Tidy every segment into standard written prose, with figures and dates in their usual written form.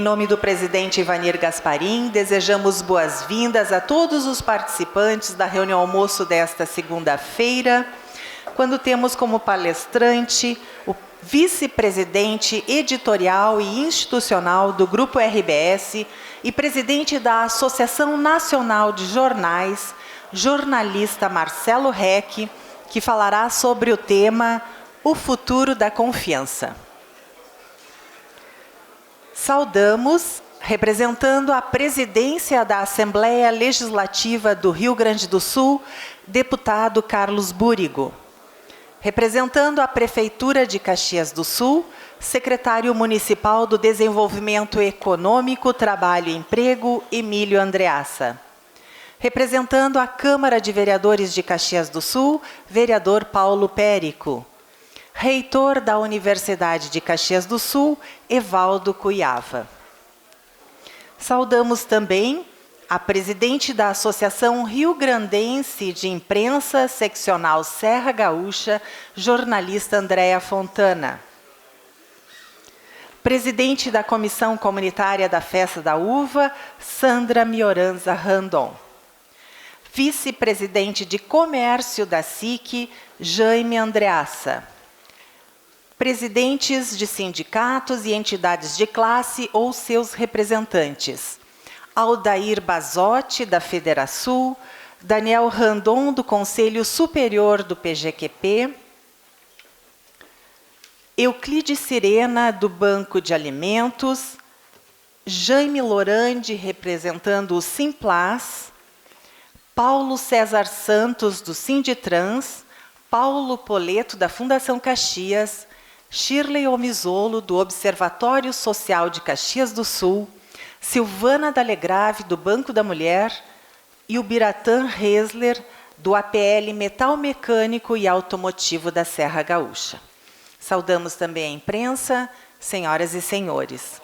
Em nome do presidente Ivanir Gasparim, desejamos boas-vindas a todos os participantes da reunião almoço desta segunda-feira, quando temos como palestrante o vice-presidente editorial e institucional do Grupo RBS e presidente da Associação Nacional de Jornais, jornalista Marcelo Reck, que falará sobre o tema O Futuro da Confiança. Saudamos, representando a presidência da Assembleia Legislativa do Rio Grande do Sul, deputado Carlos Búrigo. Representando a Prefeitura de Caxias do Sul, secretário municipal do Desenvolvimento Econômico, Trabalho e Emprego, Emílio Andreassa. Representando a Câmara de Vereadores de Caxias do Sul, vereador Paulo Périco. Reitor da Universidade de Caxias do Sul, Evaldo Cuiava. Saudamos também a presidente da Associação Rio Grandense de Imprensa, seccional Serra Gaúcha, jornalista Andréa Fontana. Presidente da Comissão Comunitária da Festa da Uva, Sandra Mioranza Randon. Vice-presidente de Comércio da SIC, Jaime Andreassa. Presidentes de sindicatos e entidades de classe ou seus representantes. Aldair Bazotti, da Federação, Daniel Randon, do Conselho Superior do PGQP, Euclides Sirena, do Banco de Alimentos, Jaime Lorandi, representando o Simplas, Paulo César Santos, do Sinditrans, Paulo Poleto, da Fundação Caxias, Shirley Omizolo, do Observatório Social de Caxias do Sul, Silvana Dalegrave, do Banco da Mulher, e o Biratã Hesler, do APL Metal Mecânico e Automotivo da Serra Gaúcha. Saudamos também a imprensa, senhoras e senhores.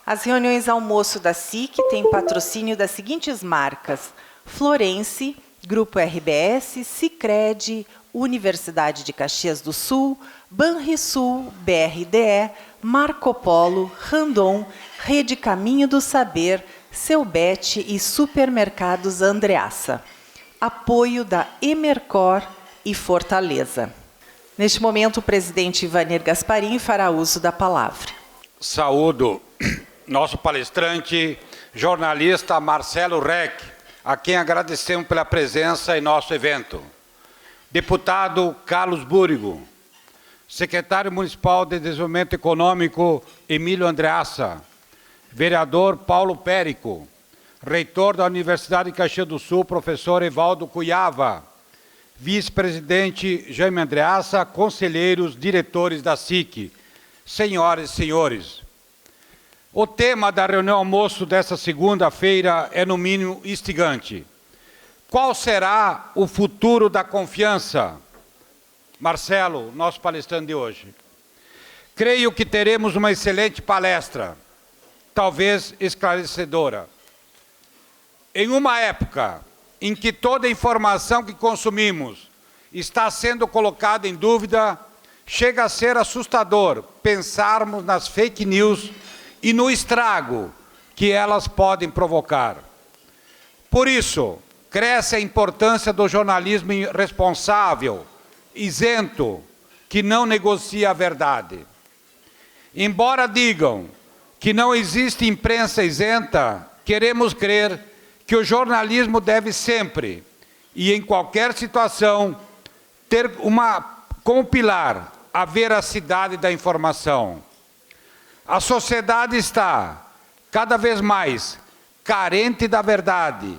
As reuniões almoço da SIC têm patrocínio das seguintes marcas: Florence, Grupo RBS, Sicredi, Universidade de Caxias do Sul, Banrisul, BRDE, Marco Polo, Randon, Rede Caminho do Saber, Selbet e Supermercados Andreassa. Apoio da Emercor e Fortaleza. Neste momento, o presidente Ivanir Gasparim fará uso da palavra. Saúdo nosso palestrante, jornalista Marcelo Reck, a quem agradecemos pela presença em nosso evento. Deputado Carlos Búrigo, secretário municipal de Desenvolvimento Econômico Emílio Andreassa, vereador Paulo Périco, reitor da Universidade de Caxias do Sul, professor Evaldo Cuiava, vice-presidente Jaime Andreassa, conselheiros, diretores da SIC, senhoras e senhores. O tema da reunião almoço desta segunda-feira é, no mínimo, instigante. Qual será o futuro da confiança? Marcelo, nosso palestrante de hoje. Creio que teremos uma excelente palestra, talvez esclarecedora. Em uma época em que toda a informação que consumimos está sendo colocada em dúvida, chega a ser assustador pensarmos nas fake news e no estrago que elas podem provocar. Por isso, cresce a importância do jornalismo responsável, isento, que não negocia a verdade. Embora digam que não existe imprensa isenta, queremos crer que o jornalismo deve sempre, e em qualquer situação, ter como pilar a veracidade da informação. A sociedade está, cada vez mais, carente da verdade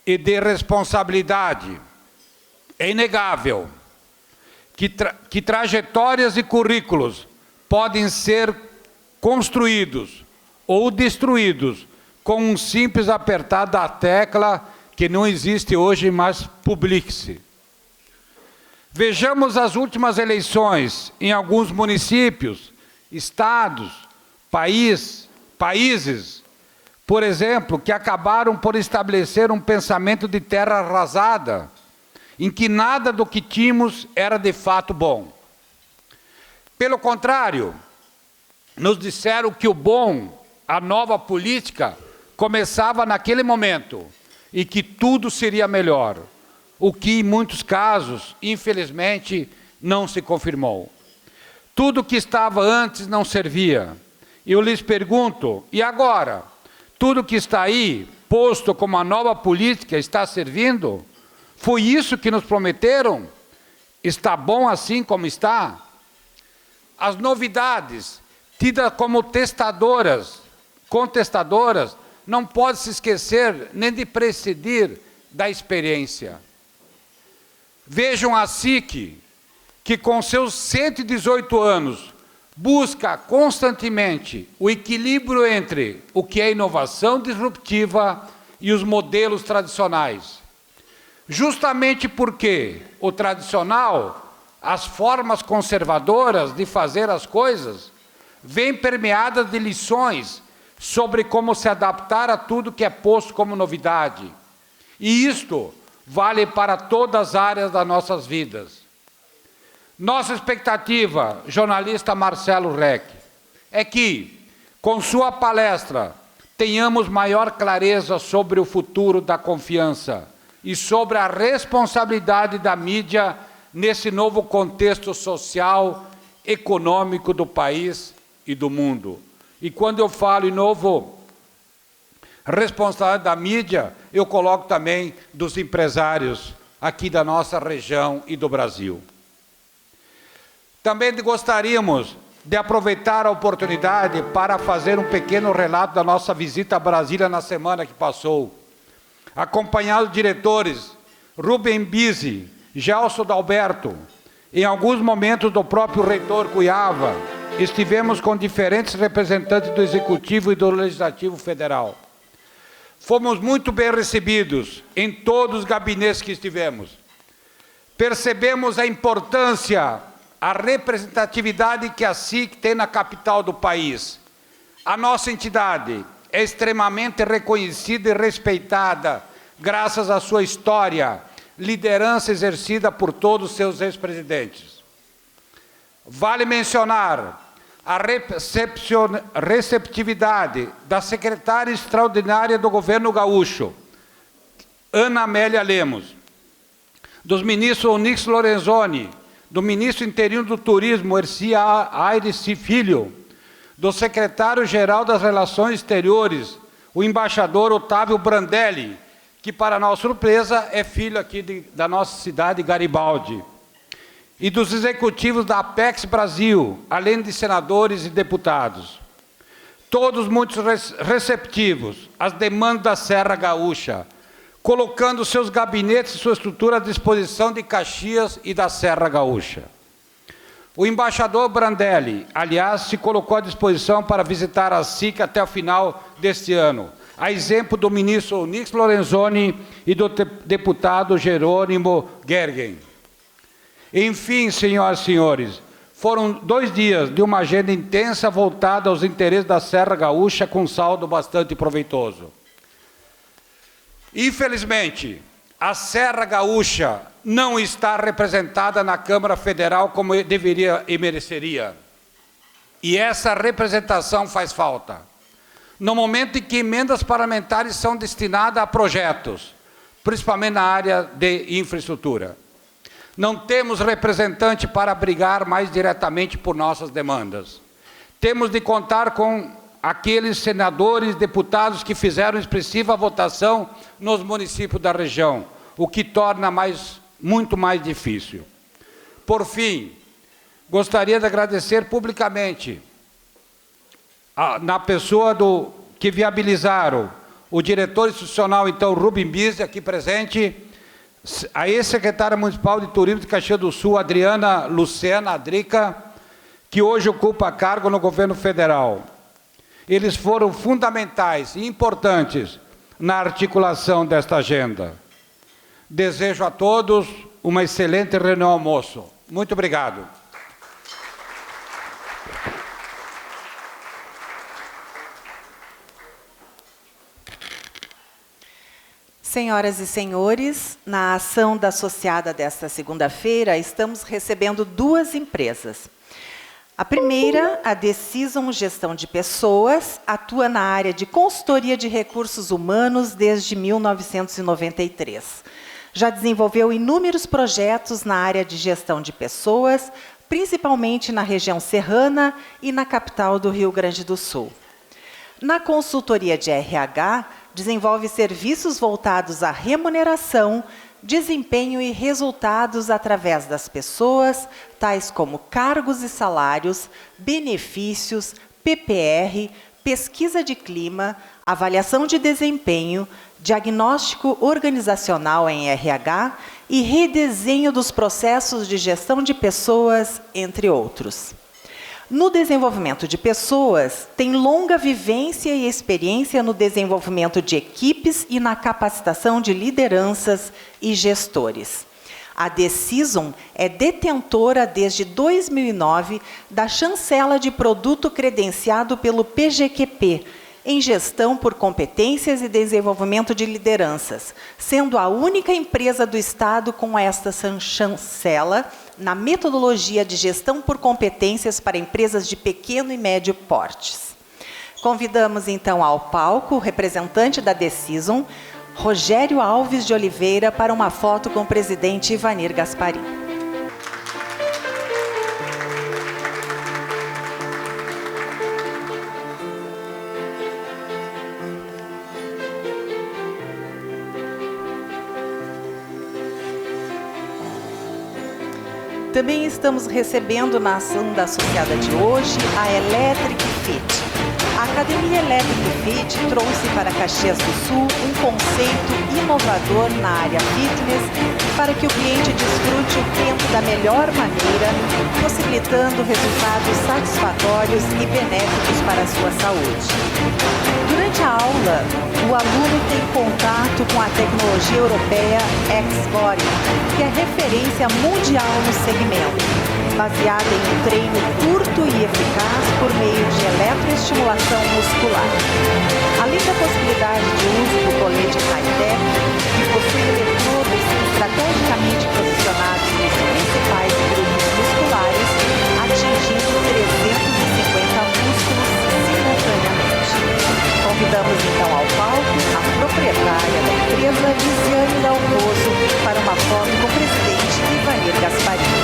e de responsabilidade. É inegável que trajetórias e currículos podem ser construídos ou destruídos com um simples apertar da tecla que não existe hoje, mas publique-se. Vejamos as últimas eleições em alguns municípios, estados, países, por exemplo, que acabaram por estabelecer um pensamento de terra arrasada, em que nada do que tínhamos era de fato bom. Pelo contrário, nos disseram que o bom a nova política começava naquele momento e que tudo seria melhor, o que em muitos casos, infelizmente, não se confirmou. Tudo que estava antes não servia. Eu lhes pergunto, e agora? Tudo que está aí, posto como a nova política, está servindo? Foi isso que nos prometeram? Está bom assim como está? As novidades, tidas como contestadoras, não pode se esquecer nem de prescindir da experiência. Vejam a SIC, que com seus 118 anos, busca constantemente o equilíbrio entre o que é inovação disruptiva e os modelos tradicionais. Justamente porque o tradicional, as formas conservadoras de fazer as coisas, vêm permeadas de lições sobre como se adaptar a tudo que é posto como novidade. E isto vale para todas as áreas das nossas vidas. Nossa expectativa, jornalista Marcelo Reck, é que, com sua palestra, tenhamos maior clareza sobre o futuro da confiança e sobre a responsabilidade da mídia nesse novo contexto social, econômico do país e do mundo. E quando eu falo em novo responsabilidade da mídia, eu coloco também dos empresários aqui da nossa região e do Brasil. Também gostaríamos de aproveitar a oportunidade para fazer um pequeno relato da nossa visita a Brasília na semana que passou. Acompanhado de diretores Rubem Bisi, Gelson Dalberto, em alguns momentos do próprio reitor Cuiava, estivemos com diferentes representantes do Executivo e do Legislativo Federal. Fomos muito bem recebidos em todos os gabinetes que estivemos. Percebemos a importância, a representatividade que a SIC tem na capital do país. A nossa entidade é extremamente reconhecida e respeitada, graças à sua história, liderança exercida por todos os seus ex-presidentes. Vale mencionar a receptividade da secretária extraordinária do governo gaúcho, Ana Amélia Lemos, dos ministros Onix Lorenzoni, do ministro interino do Turismo, Erci Aires Filho, do secretário-geral das Relações Exteriores, o embaixador Otávio Brandelli, que, para nossa surpresa, é filho aqui da nossa cidade, Garibaldi, e dos executivos da Apex Brasil, além de senadores e deputados. Todos muito receptivos às demandas da Serra Gaúcha, colocando seus gabinetes e sua estrutura à disposição de Caxias e da Serra Gaúcha. O embaixador Brandelli, aliás, se colocou à disposição para visitar a SIC até o final deste ano, a exemplo do ministro Onix Lorenzoni e do deputado Jerônimo Gergen. Enfim, senhoras e senhores, foram 2 dias de uma agenda intensa voltada aos interesses da Serra Gaúcha, com saldo bastante proveitoso. Infelizmente, a Serra Gaúcha não está representada na Câmara Federal como deveria e mereceria. E essa representação faz falta. No momento em que emendas parlamentares são destinadas a projetos, principalmente na área de infraestrutura. Não temos representante para brigar mais diretamente por nossas demandas. Temos de contar com aqueles senadores, deputados que fizeram expressiva votação nos municípios da região, o que torna muito mais difícil. Por fim, gostaria de agradecer publicamente, na pessoa que viabilizaram, o diretor institucional, então, Rubem Bisi, aqui presente, a ex-secretária municipal de Turismo de Caxias do Sul, Adriana Lucena Adrica, que hoje ocupa cargo no governo federal. Eles foram fundamentais e importantes na articulação desta agenda. Desejo a todos uma excelente reunião almoço. Muito obrigado. Senhoras e senhores, na ação da associada desta segunda-feira, estamos recebendo 2 empresas. A primeira, a Decisum Gestão de Pessoas, atua na área de consultoria de recursos humanos desde 1993. Já desenvolveu inúmeros projetos na área de gestão de pessoas, principalmente na região serrana e na capital do Rio Grande do Sul. Na consultoria de RH, desenvolve serviços voltados à remuneração, desempenho e resultados através das pessoas, tais como cargos e salários, benefícios, PPR, pesquisa de clima, avaliação de desempenho, diagnóstico organizacional em RH e redesenho dos processos de gestão de pessoas, entre outros. No desenvolvimento de pessoas, tem longa vivência e experiência no desenvolvimento de equipes e na capacitação de lideranças e gestores. A Decisum é detentora desde 2009 da chancela de produto credenciado pelo PGQP, em gestão por competências e desenvolvimento de lideranças, sendo a única empresa do Estado com esta chancela na metodologia de gestão por competências para empresas de pequeno e médio portes. Convidamos, então, ao palco o representante da Decisum, Rogério Alves de Oliveira, para uma foto com o presidente Ivanir Gasparim. Também estamos recebendo na ação da associada de hoje a Electric Fit. A Academia Electric Fit trouxe para Caxias do Sul um conceito inovador na área fitness para que o cliente desfrute o tempo da melhor maneira, possibilitando resultados satisfatórios e benéficos para a sua saúde. Durante a aula, o aluno tem contato com a tecnologia europeia X-Body, que é referência mundial no segmento, baseada em um treino curto e eficaz por meio de eletroestimulação muscular. Além da possibilidade de uso do colete high-tech, que possui eletrodos estrategicamente posicionados nos principais grupos musculares, atingindo 350 músculos simultaneamente. Convidamos então ao palco a proprietária da empresa, Lisiane Dalpozo, para uma foto com o presidente Ivanir Gasparim.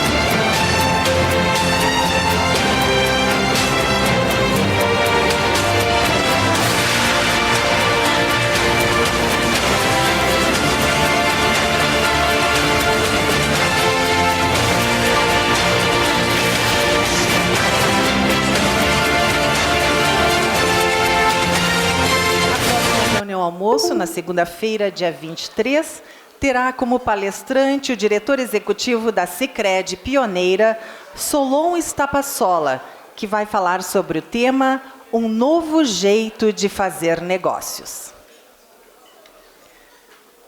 O almoço, na segunda-feira, dia 23, terá como palestrante o diretor executivo da Sicredi Pioneira, Solon Stapassola, que vai falar sobre o tema Um Novo Jeito de Fazer Negócios.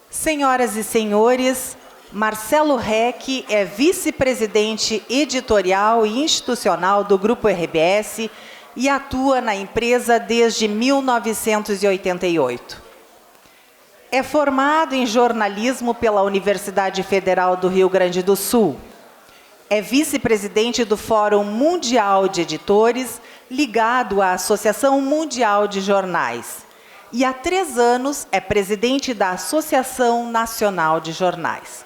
Senhoras e senhores, Marcelo Reck é vice-presidente editorial e institucional do Grupo RBS e atua na empresa desde 1988. É formado em jornalismo pela Universidade Federal do Rio Grande do Sul. É vice-presidente do Fórum Mundial de Editores, ligado à Associação Mundial de Jornais. E há 3 anos é presidente da Associação Nacional de Jornais.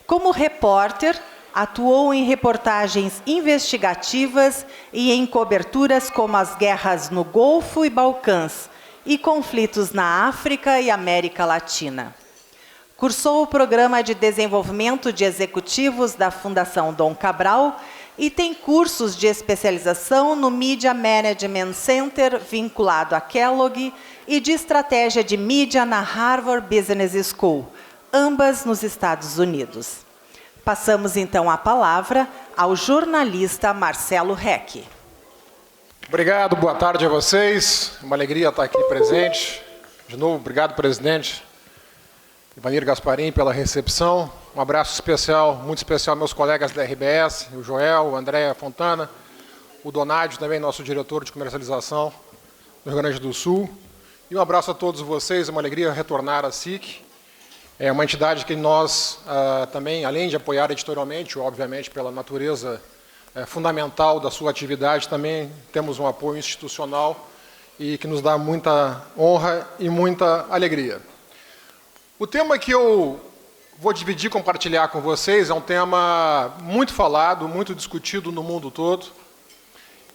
Como repórter, atuou em reportagens investigativas e em coberturas como as guerras no Golfo e Balcãs e conflitos na África e América Latina. Cursou o Programa de Desenvolvimento de Executivos da Fundação Dom Cabral e tem cursos de especialização no Media Management Center, vinculado à Kellogg, e de Estratégia de Mídia na Harvard Business School, ambas nos Estados Unidos. Passamos, então, a palavra ao jornalista Marcelo Reck. Obrigado, boa tarde a vocês. Uma alegria estar aqui presente. De novo, obrigado, presidente Ivanir Gasparim, pela recepção. Um abraço especial, muito especial aos meus colegas da RBS, o Joel, o André Fontana, o Donádio, também nosso diretor de comercialização do Rio Grande do Sul. E um abraço a todos vocês, é uma alegria retornar à SIC. É uma entidade que nós também, além de apoiar editorialmente, obviamente pela natureza fundamental da sua atividade, também temos um apoio institucional e que nos dá muita honra e muita alegria. O tema que eu vou dividir, compartilhar com vocês, é um tema muito falado, muito discutido no mundo todo,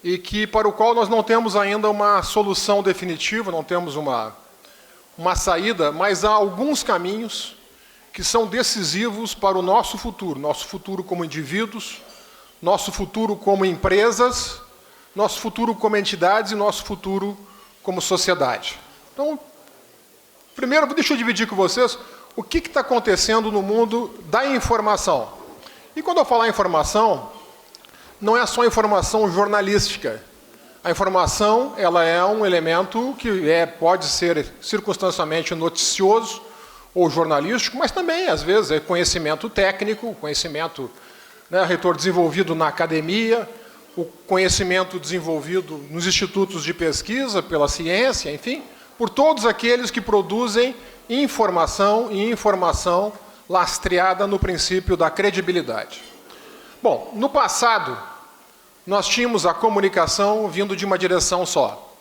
e que, para o qual nós não temos ainda uma solução definitiva, não temos uma saída, mas há alguns caminhos que são decisivos para o nosso futuro como indivíduos, nosso futuro como empresas, nosso futuro como entidades e nosso futuro como sociedade. Então, primeiro, deixa eu dividir com vocês o que está acontecendo no mundo da informação. E quando eu falar informação, não é só informação jornalística. A informação, ela é um elemento que pode ser circunstancialmente noticioso ou jornalístico, mas também, às vezes, é conhecimento técnico, conhecimento, reitor, desenvolvido na academia, o conhecimento desenvolvido nos institutos de pesquisa, pela ciência, enfim, por todos aqueles que produzem informação e informação lastreada no princípio da credibilidade. Bom, no passado, nós tínhamos a comunicação vindo de uma direção só.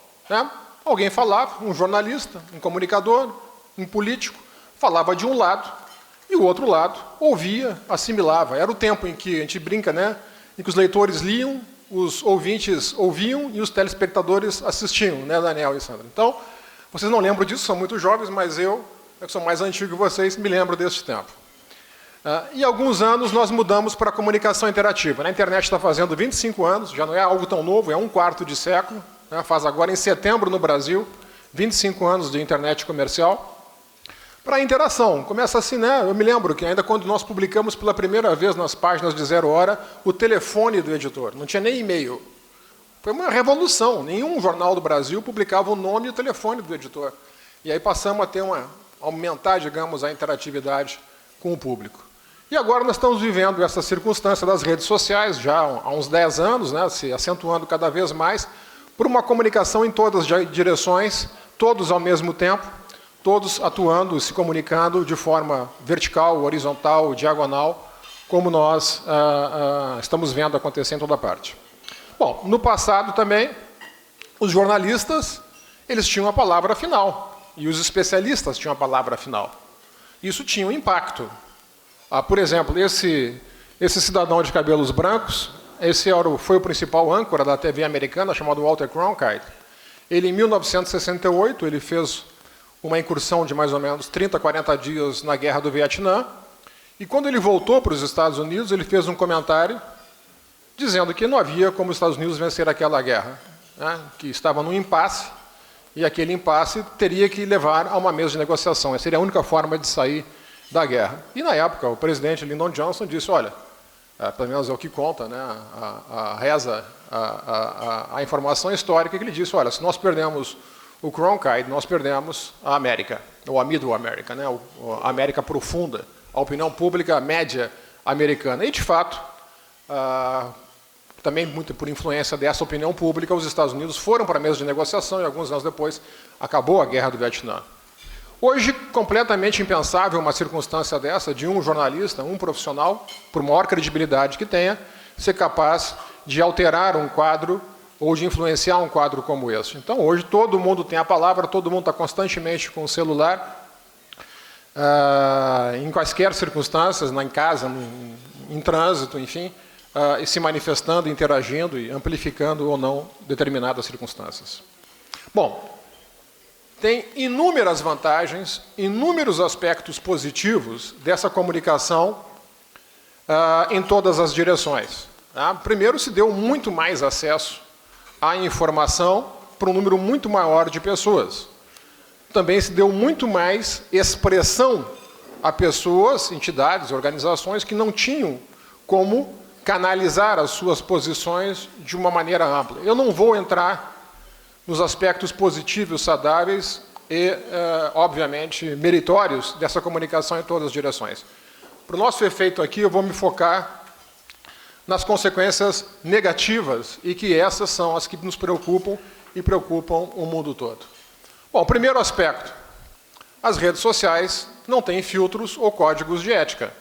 Alguém falava, um jornalista, um comunicador, um político, falava de um lado, e o outro lado ouvia, assimilava. Era o tempo em que a gente brinca, em que os leitores liam, os ouvintes ouviam e os telespectadores assistiam, Daniel e Sandra? Então, vocês não lembram disso, são muito jovens, mas eu que sou mais antigo que vocês, me lembro deste tempo. E há alguns anos nós mudamos para a comunicação interativa. A internet está fazendo 25 anos, já não é algo tão novo, é um quarto de século. Faz agora em setembro no Brasil, 25 anos de internet comercial. Para a interação, começa assim, eu me lembro que ainda quando nós publicamos pela primeira vez nas páginas de 0 Hora, o telefone do editor, não tinha nem e-mail. Foi uma revolução, nenhum jornal do Brasil publicava o nome e o telefone do editor. E aí passamos a aumentar, digamos, a interatividade com o público. E agora nós estamos vivendo essa circunstância das redes sociais, já há uns 10 anos, se acentuando cada vez mais, por uma comunicação em todas as direções, todos ao mesmo tempo, todos atuando, se comunicando de forma vertical, horizontal, diagonal, como nós estamos vendo acontecer em toda parte. Bom, no passado também, os jornalistas, eles tinham a palavra final, e os especialistas tinham a palavra final. Isso tinha um impacto. Por exemplo, esse cidadão de cabelos brancos, foi o principal âncora da TV americana, chamado Walter Cronkite. Ele, em 1968, ele fez uma incursão de mais ou menos 30, 40 dias na Guerra do Vietnã, e quando ele voltou para os Estados Unidos, ele fez um comentário dizendo que não havia como os Estados Unidos vencer aquela guerra, que estava num impasse, e aquele impasse teria que levar a uma mesa de negociação. Essa seria a única forma de sair da guerra. E, na época, o presidente Lyndon Johnson disse, olha, pelo menos é o que conta, a informação histórica, que ele disse, olha, se nós perdemos o Cronkite, nós perdemos a América, ou a Middle America, a América profunda, a opinião pública média americana. E, de fato, também muito por influência dessa opinião pública, os Estados Unidos foram para a mesa de negociação e alguns anos depois acabou a Guerra do Vietnã. Hoje, completamente impensável uma circunstância dessa, de um jornalista, um profissional, por maior credibilidade que tenha, ser capaz de alterar um quadro ou de influenciar um quadro como esse. Então, hoje, todo mundo tem a palavra, todo mundo está constantemente com o celular, em quaisquer circunstâncias, em casa, em trânsito, enfim, e se manifestando, interagindo e amplificando ou não determinadas circunstâncias. Bom, tem inúmeras vantagens, inúmeros aspectos positivos dessa comunicação em todas as direções. Primeiro, se deu muito mais acesso à informação para um número muito maior de pessoas. Também se deu muito mais expressão a pessoas, entidades, organizações que não tinham como canalizar as suas posições de uma maneira ampla. Eu não vou entrar nos aspectos positivos, saudáveis e, obviamente, meritórios dessa comunicação em todas as direções. Para o nosso efeito aqui, eu vou me focar nas consequências negativas e que essas são as que nos preocupam e preocupam o mundo todo. Bom, primeiro aspecto, as redes sociais não têm filtros ou códigos de ética.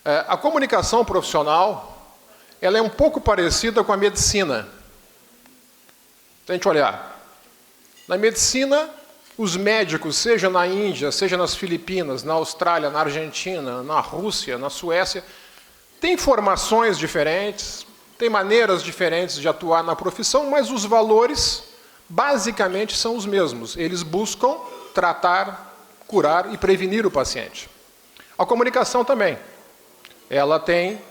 A comunicação profissional, ela é um pouco parecida com a medicina. Se a gente olhar, na medicina, os médicos, seja na Índia, seja nas Filipinas, na Austrália, na Argentina, na Rússia, na Suécia, têm formações diferentes, têm maneiras diferentes de atuar na profissão, mas os valores basicamente são os mesmos. Eles buscam tratar, curar e prevenir o paciente. A comunicação também. Ela tem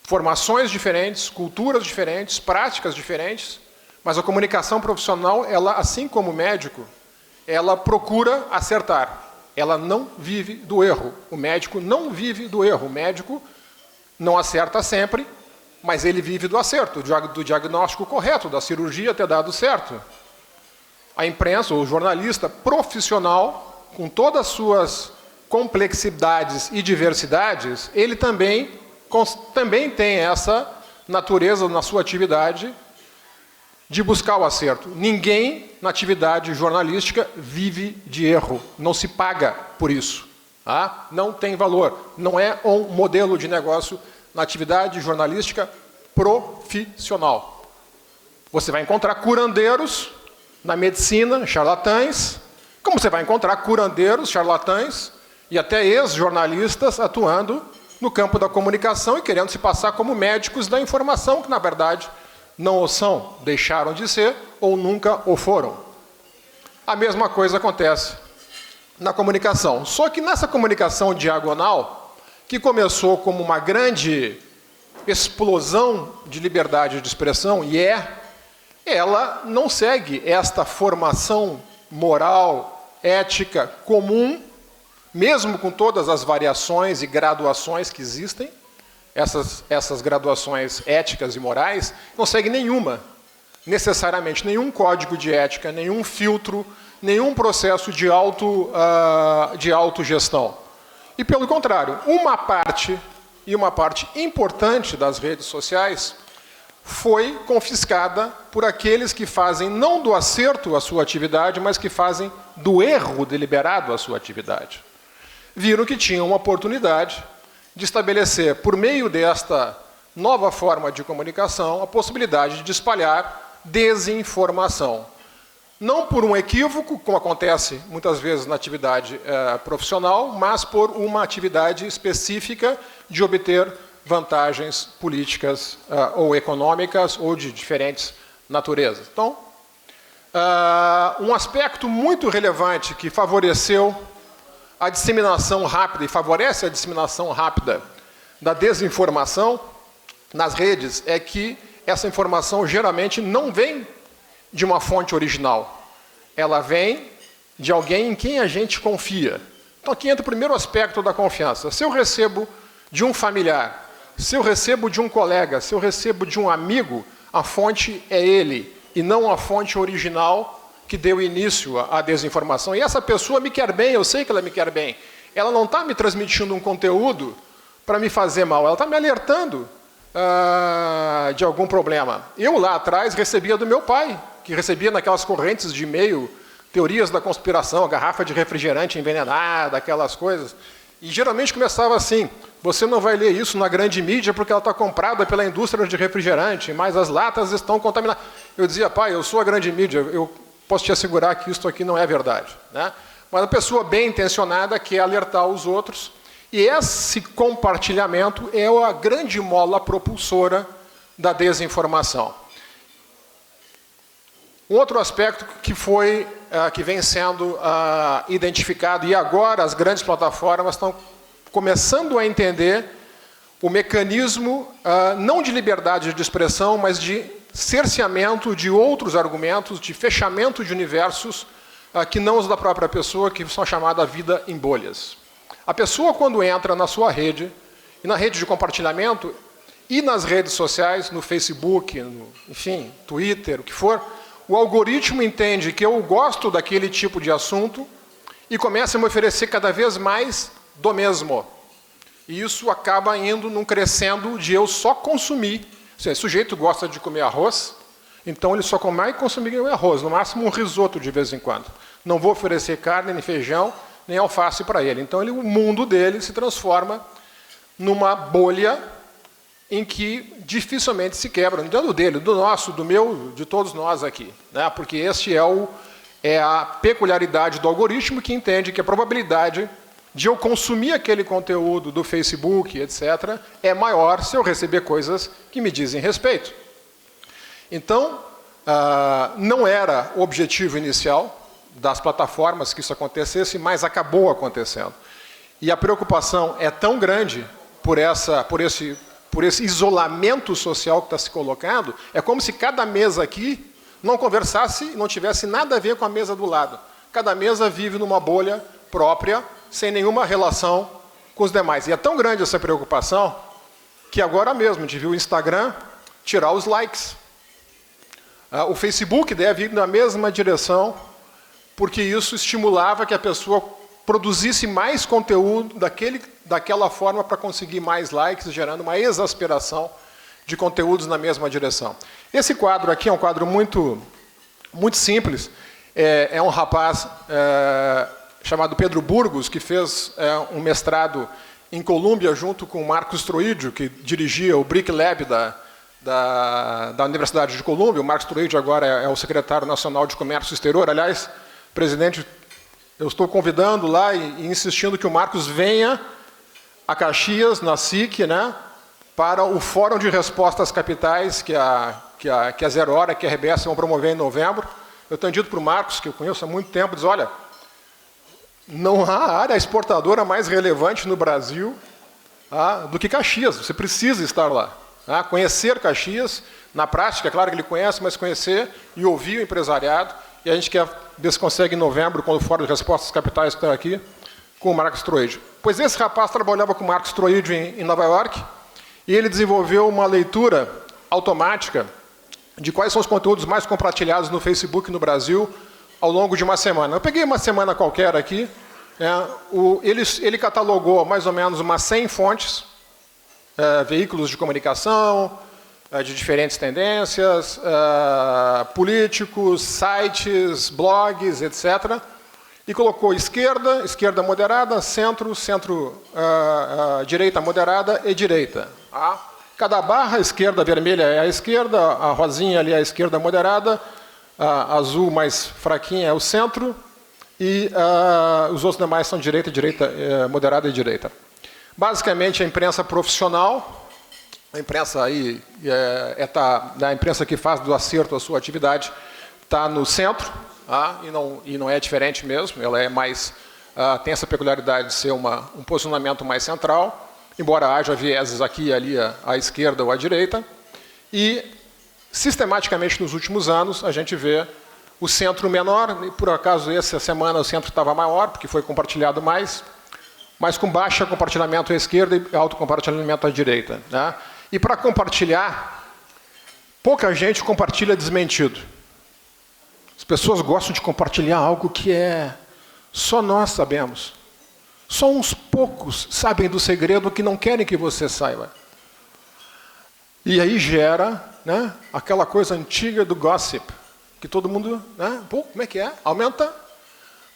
formações diferentes, culturas diferentes, práticas diferentes, mas a comunicação profissional, ela, assim como o médico, ela procura acertar. Ela não vive do erro. O médico não vive do erro. O médico não acerta sempre, mas ele vive do acerto, do diagnóstico correto, da cirurgia ter dado certo. A imprensa, o jornalista profissional, com todas as suas complexidades e diversidades, ele também tem essa natureza na sua atividade de buscar o acerto. Ninguém na atividade jornalística vive de erro, não se paga por isso. Tá? Não tem valor, não é um modelo de negócio na atividade jornalística profissional. Você vai encontrar curandeiros na medicina, charlatães, como você vai encontrar curandeiros, charlatães e até ex-jornalistas atuando no campo da comunicação e querendo se passar como médicos da informação, que na verdade não o são, deixaram de ser ou nunca o foram. A mesma coisa acontece na comunicação. Só que nessa comunicação diagonal, que começou como uma grande explosão de liberdade de expressão, ela não segue esta formação moral, ética comum, mesmo com todas as variações e graduações que existem. Essas graduações éticas e morais, não segue nenhuma, necessariamente, nenhum código de ética, nenhum filtro, nenhum processo de autogestão. E, pelo contrário, uma parte importante das redes sociais foi confiscada por aqueles que fazem não do acerto a sua atividade, mas que fazem do erro deliberado a sua atividade. Viram que tinham uma oportunidade de estabelecer, por meio desta nova forma de comunicação, a possibilidade de espalhar desinformação. Não por um equívoco, como acontece muitas vezes na atividade profissional, mas por uma atividade específica de obter vantagens políticas ou econômicas ou de diferentes naturezas. Então, um aspecto muito relevante que favoreceu a disseminação rápida e favorece a disseminação rápida da desinformação nas redes é que essa informação geralmente não vem de uma fonte original. Ela vem de alguém em quem a gente confia. Então aqui entra o primeiro aspecto da confiança. Se eu recebo de um familiar, se eu recebo de um colega, se eu recebo de um amigo, a fonte é ele e não a fonte original que deu início à desinformação. E essa pessoa me quer bem, eu sei que ela me quer bem. Ela não está me transmitindo um conteúdo para me fazer mal, ela está me alertando de algum problema. Eu, lá atrás, recebia do meu pai, que recebia naquelas correntes de e-mail, teorias da conspiração, garrafa de refrigerante envenenada, aquelas coisas. E geralmente começava assim: você não vai ler isso na grande mídia porque ela está comprada pela indústria de refrigerante, mas as latas estão contaminadas. Eu dizia: pai, eu sou a grande mídia, eu posso te assegurar que isso aqui não é verdade, né? Mas a pessoa bem intencionada quer alertar os outros, e esse compartilhamento é a grande mola propulsora da desinformação. Um outro aspecto que vem sendo identificado, e agora as grandes plataformas estão começando a entender o mecanismo não de liberdade de expressão, mas de cerceamento de outros argumentos, de fechamento de universos que não os da própria pessoa, que são chamadas vida em bolhas. A pessoa, quando entra na sua rede, e na rede de compartilhamento, e nas redes sociais, no Facebook, enfim, Twitter, o que for, o algoritmo entende que eu gosto daquele tipo de assunto e começa a me oferecer cada vez mais do mesmo. E isso acaba indo num crescendo de eu só consumir. Se o sujeito gosta de comer arroz, então ele só come e consumir arroz, no máximo um risoto de vez em quando. Não vou oferecer carne, nem feijão, nem alface para ele. Então o mundo dele se transforma numa bolha em que dificilmente se quebra, não dando dele, do nosso, do meu, de todos nós aqui, né? Porque este é a peculiaridade do algoritmo, que entende que a probabilidade de eu consumir aquele conteúdo do Facebook, etc., é maior se eu receber coisas que me dizem respeito. Então, não era o objetivo inicial das plataformas que isso acontecesse, mas acabou acontecendo. E a preocupação é tão grande por esse isolamento social que está se colocando, é como se cada mesa aqui não conversasse, não tivesse nada a ver com a mesa do lado. Cada mesa vive numa bolha própria, sem nenhuma relação com os demais. E é tão grande essa preocupação que agora mesmo a gente viu o Instagram tirar os likes. O Facebook deve ir na mesma direção, porque isso estimulava que a pessoa produzisse mais conteúdo daquela forma para conseguir mais likes, gerando uma exasperação de conteúdos na mesma direção. Esse quadro aqui é um quadro muito, muito simples. É um rapaz chamado Pedro Burgos, que fez um mestrado em Colômbia junto com o Marcos Troídio, que dirigia o Brick Lab da Universidade de Colômbia. O Marcos Troídio agora é o secretário nacional de Comércio Exterior. Aliás, presidente, eu estou convidando lá e insistindo que o Marcos venha a Caxias, na SIC, né, para o Fórum de Respostas Capitais que a Zero Hora, que a RBS vão promover em novembro. Eu tenho dito para o Marcos, que eu conheço há muito tempo, diz, olha, não há área exportadora mais relevante no Brasil do que Caxias. Você precisa estar lá. Conhecer Caxias, na prática, é claro que ele conhece, mas conhecer e ouvir o empresariado. E a gente quer ver se consegue em novembro, quando o Fórum de Respostas Capitais está aqui, com o Marcos Troídio. Pois esse rapaz trabalhava com o Marcos Troídio em Nova York, e ele desenvolveu uma leitura automática de quais são os conteúdos mais compartilhados no Facebook no Brasil ao longo de uma semana. Eu peguei uma semana qualquer aqui, ele catalogou mais ou menos umas 100 fontes, veículos de comunicação, de diferentes tendências, políticos, sites, blogs, etc., e colocou esquerda moderada, centro, direita moderada e direita. Cada barra, esquerda vermelha é a esquerda, a rosinha ali é a esquerda moderada, a azul mais fraquinha é o centro, e os outros demais são direita, moderada e direita. Basicamente, a imprensa profissional, a imprensa aí a imprensa que faz do acerto a sua atividade, está no centro, e não é diferente mesmo. Ela é mais tem essa peculiaridade de ser um posicionamento mais central, embora haja vieses aqui e ali à esquerda ou à direita. E sistematicamente nos últimos anos a gente vê o centro menor. Por acaso essa semana o centro estava maior porque foi compartilhado mais, mas com baixo compartilhamento à esquerda e alto compartilhamento à direita, né? E para compartilhar, pouca gente compartilha desmentido. As pessoas gostam de compartilhar algo que só nós sabemos. Só uns poucos sabem do segredo que não querem que você saiba. E aí gera, né, aquela coisa antiga do gossip, que todo mundo, né, como é que é? Aumenta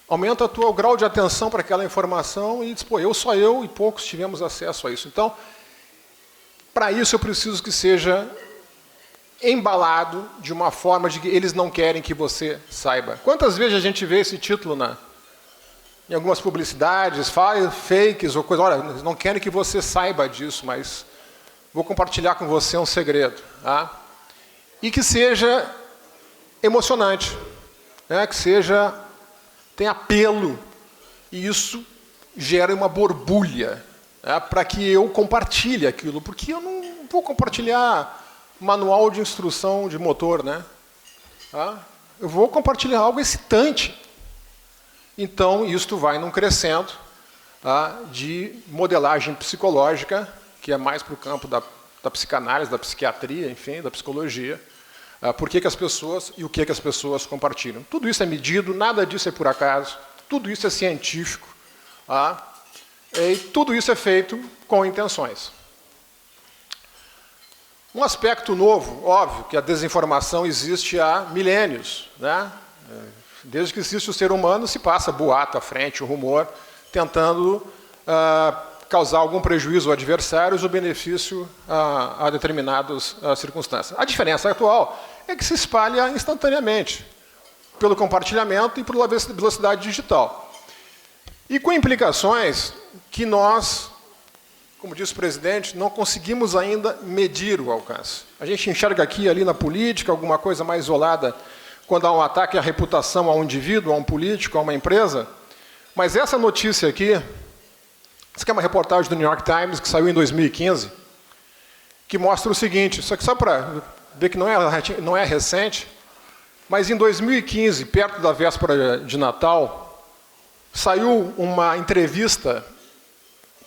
o grau de atenção para aquela informação e diz, só eu e poucos tivemos acesso a isso. Então, para isso eu preciso que seja embalado de uma forma de que eles não querem que você saiba. Quantas vezes a gente vê esse título em algumas publicidades, fakes ou coisa, olha, não querem que você saiba disso, mas vou compartilhar com você um segredo. Tá? E que seja emocionante, né? Que tenha apelo, e isso gera uma borbulha, né? Para que eu compartilhe aquilo, porque eu não vou compartilhar manual de instrução de motor, né? Tá? Eu vou compartilhar algo excitante. Então, isto vai num crescendo de modelagem psicológica, que é mais para o campo da psicanálise, da psiquiatria, enfim, da psicologia. Por que as pessoas e o que as pessoas compartilham. Tudo isso é medido, nada disso é por acaso, tudo isso é científico. E tudo isso é feito com intenções. Um aspecto novo, óbvio, que a desinformação existe há milênios, né? Desde que existe o ser humano, se passa boato à frente, o rumor, tentando causar algum prejuízo a adversários ou benefício a determinadas circunstâncias. A diferença atual é que se espalha instantaneamente, pelo compartilhamento e pela velocidade digital. E com implicações que nós, como disse o presidente, não conseguimos ainda medir o alcance. A gente enxerga aqui e ali na política alguma coisa mais isolada, quando há um ataque à reputação a um indivíduo, a um político, a uma empresa. Mas essa notícia aqui, essa aqui é uma reportagem do New York Times, que saiu em 2015, que mostra o seguinte, só que só para ver que não é recente, mas em 2015, perto da véspera de Natal, saiu uma entrevista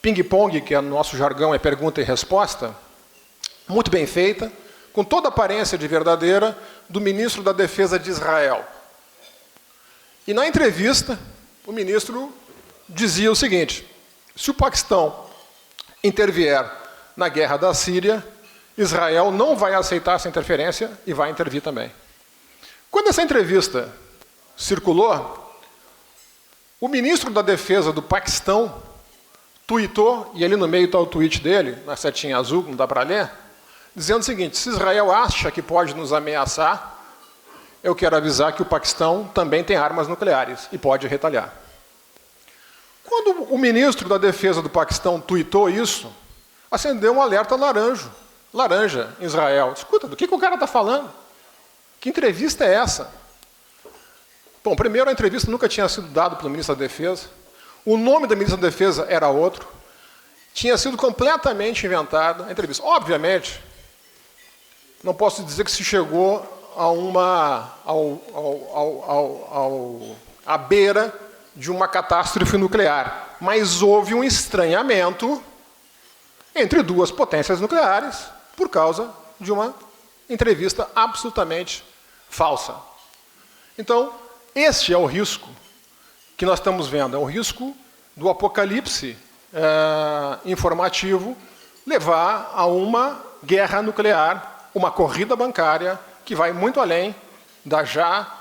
ping-pong, que no nosso jargão é pergunta e resposta, muito bem feita, com toda a aparência de verdadeira, do ministro da Defesa de Israel. E na entrevista, o ministro dizia o seguinte: se o Paquistão intervier na guerra da Síria, Israel não vai aceitar essa interferência e vai intervir também. Quando essa entrevista circulou, o ministro da Defesa do Paquistão tuitou, e ali no meio está o tweet dele, na setinha azul, não dá para ler, dizendo o seguinte: se Israel acha que pode nos ameaçar, eu quero avisar que o Paquistão também tem armas nucleares e pode retalhar. Quando o ministro da Defesa do Paquistão tuitou isso, acendeu um alerta laranja em Israel. Escuta, do que o cara está falando? Que entrevista é essa? Bom, primeiro, a entrevista nunca tinha sido dada pelo ministro da Defesa. O nome da ministra da Defesa era outro. Tinha sido completamente inventada a entrevista. Obviamente, não posso dizer que se chegou à beira de uma catástrofe nuclear, mas houve um estranhamento entre duas potências nucleares por causa de uma entrevista absolutamente falsa. Então, este é o risco que nós estamos vendo, é o risco do apocalipse informativo levar a uma guerra nuclear, uma corrida bancária que vai muito além da já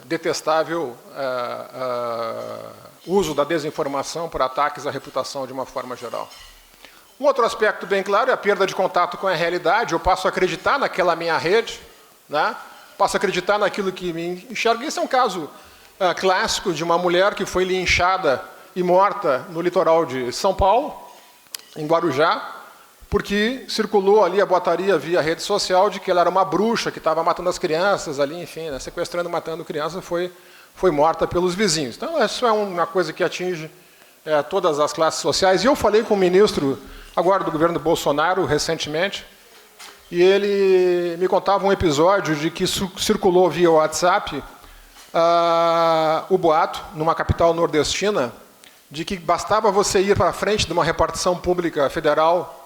detestável uso da desinformação para ataques à reputação de uma forma geral. Um outro aspecto bem claro é a perda de contato com a realidade. Eu passo a acreditar naquela minha rede, né? Passo a acreditar naquilo que me enxerga. Esse é um caso clássico de uma mulher que foi linchada e morta no litoral de São Paulo, em Guarujá, porque circulou ali a boataria via rede social de que ela era uma bruxa que estava matando as crianças ali, enfim, né, sequestrando e matando crianças, foi morta pelos vizinhos. Então, isso é uma coisa que atinge todas as classes sociais. E eu falei com o ministro, agora do governo Bolsonaro, recentemente, e ele me contava um episódio de que circulou via WhatsApp o boato, numa capital nordestina, de que bastava você ir para frente de uma repartição pública federal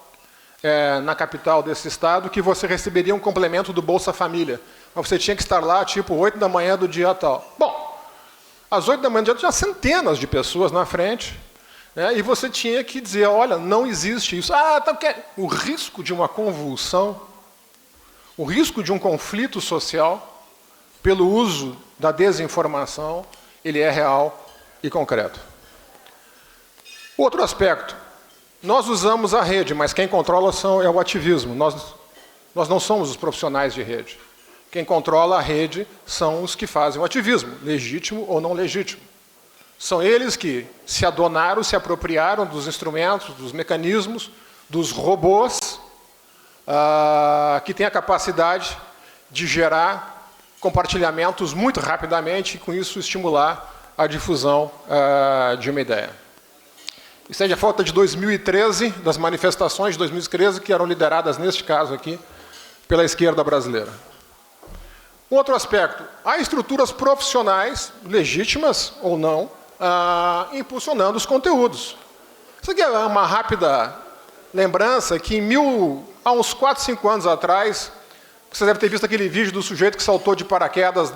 na capital desse estado, que você receberia um complemento do Bolsa Família. Mas você tinha que estar lá, tipo, 8 da manhã do dia tal. Bom, às 8 da manhã do dia tinha centenas de pessoas na frente, né, e você tinha que dizer, olha, não existe isso. O risco de uma convulsão, o risco de um conflito social, pelo uso da desinformação, ele é real e concreto. Outro aspecto. Nós usamos a rede, mas quem controla é o ativismo. Nós não somos os profissionais de rede. Quem controla a rede são os que fazem o ativismo, legítimo ou não legítimo. São eles que se adonaram, se apropriaram dos instrumentos, dos mecanismos, dos robôs, que têm a capacidade de gerar compartilhamentos muito rapidamente e, com isso, estimular a difusão de uma ideia. Isso é a falta de 2013, das manifestações de 2013, que eram lideradas, neste caso aqui, pela esquerda brasileira. Outro aspecto, há estruturas profissionais, legítimas ou não, impulsionando os conteúdos. Isso aqui é uma rápida lembrança que há uns 4, 5 anos atrás, você deve ter visto aquele vídeo do sujeito que saltou de paraquedas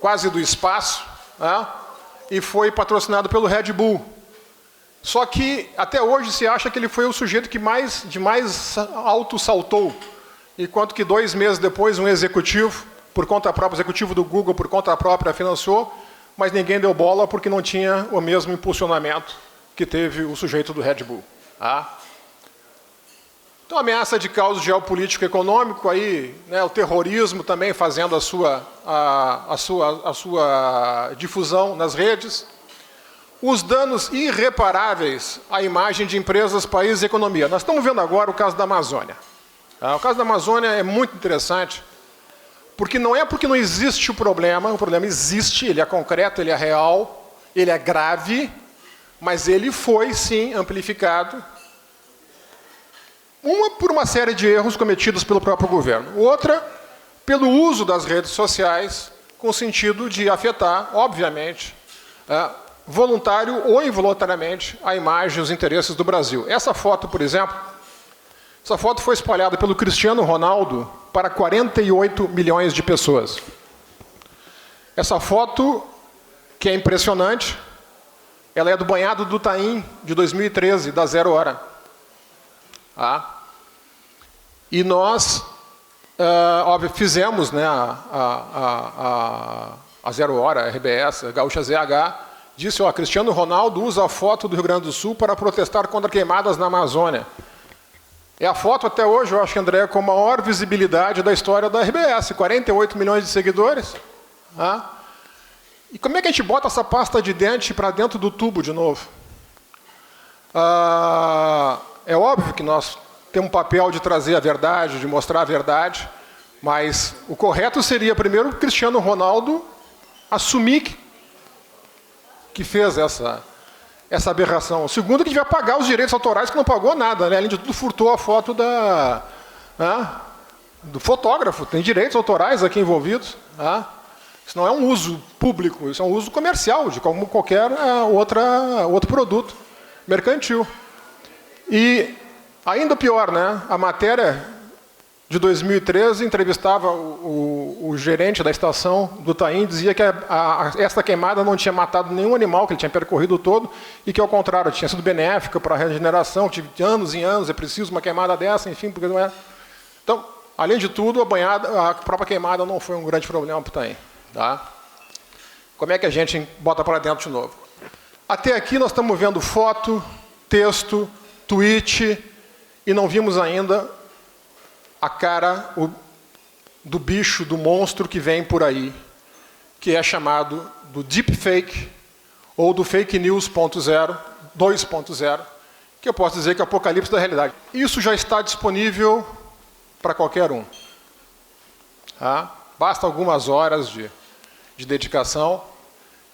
quase do espaço, né? E foi patrocinado pelo Red Bull. Só que até hoje se acha que ele foi o sujeito que de mais alto saltou, enquanto que 2 meses depois um executivo, por conta própria, executivo do Google, por conta própria, financiou, mas ninguém deu bola porque não tinha o mesmo impulsionamento que teve o sujeito do Red Bull. Tá? Então, ameaça de caos geopolítico e econômico, aí, né, o terrorismo também fazendo a sua difusão nas redes. Os danos irreparáveis à imagem de empresas, países e economia. Nós estamos vendo agora o caso da Amazônia. O caso da Amazônia é muito interessante, porque não é porque não existe o problema existe, ele é concreto, ele é real, ele é grave, mas ele foi, sim, amplificado. Uma, por uma série de erros cometidos pelo próprio governo. Outra, pelo uso das redes sociais, com o sentido de afetar, obviamente, voluntário ou involuntariamente, a imagem e os interesses do Brasil. Essa foto, por exemplo, essa foto foi espalhada pelo Cristiano Ronaldo para 48 milhões de pessoas. Essa foto, que é impressionante, ela é do banhado do Taim, de 2013, da Zero Hora. E nós, óbvio, fizemos, né, a Zero Hora, a RBS, a Gaúcha ZH, disse, Cristiano Ronaldo usa a foto do Rio Grande do Sul para protestar contra queimadas na Amazônia. É a foto até hoje, eu acho, André, com a maior visibilidade da história da RBS, 48 milhões de seguidores. E como é que a gente bota essa pasta de dente para dentro do tubo de novo? É óbvio que nós temos um papel de trazer a verdade, de mostrar a verdade, mas o correto seria, primeiro, o Cristiano Ronaldo assumir que fez essa aberração. O segundo, que a gente vai pagar os direitos autorais, que não pagou nada, né? Além de tudo, furtou a foto do fotógrafo. Tem direitos autorais aqui envolvidos. Isso não é um uso público, isso é um uso comercial, de como qualquer outro produto mercantil. E, ainda pior, né? A matéria de 2013 entrevistava o gerente da estação do Taim, dizia que esta queimada não tinha matado nenhum animal, que ele tinha percorrido todo, e que, ao contrário, tinha sido benéfica para a regeneração, que de anos em anos é preciso uma queimada dessa, enfim, porque não é. Então, além de tudo, a própria queimada não foi um grande problema para o Taim. Tá? Como é que a gente bota para dentro de novo? Até aqui nós estamos vendo foto, texto, tweet, e não vimos ainda a cara do bicho, do monstro que vem por aí, que é chamado do deepfake, ou do fake news 2.0, que eu posso dizer que é o apocalipse da realidade. Isso já está disponível para qualquer um. Basta algumas horas de dedicação,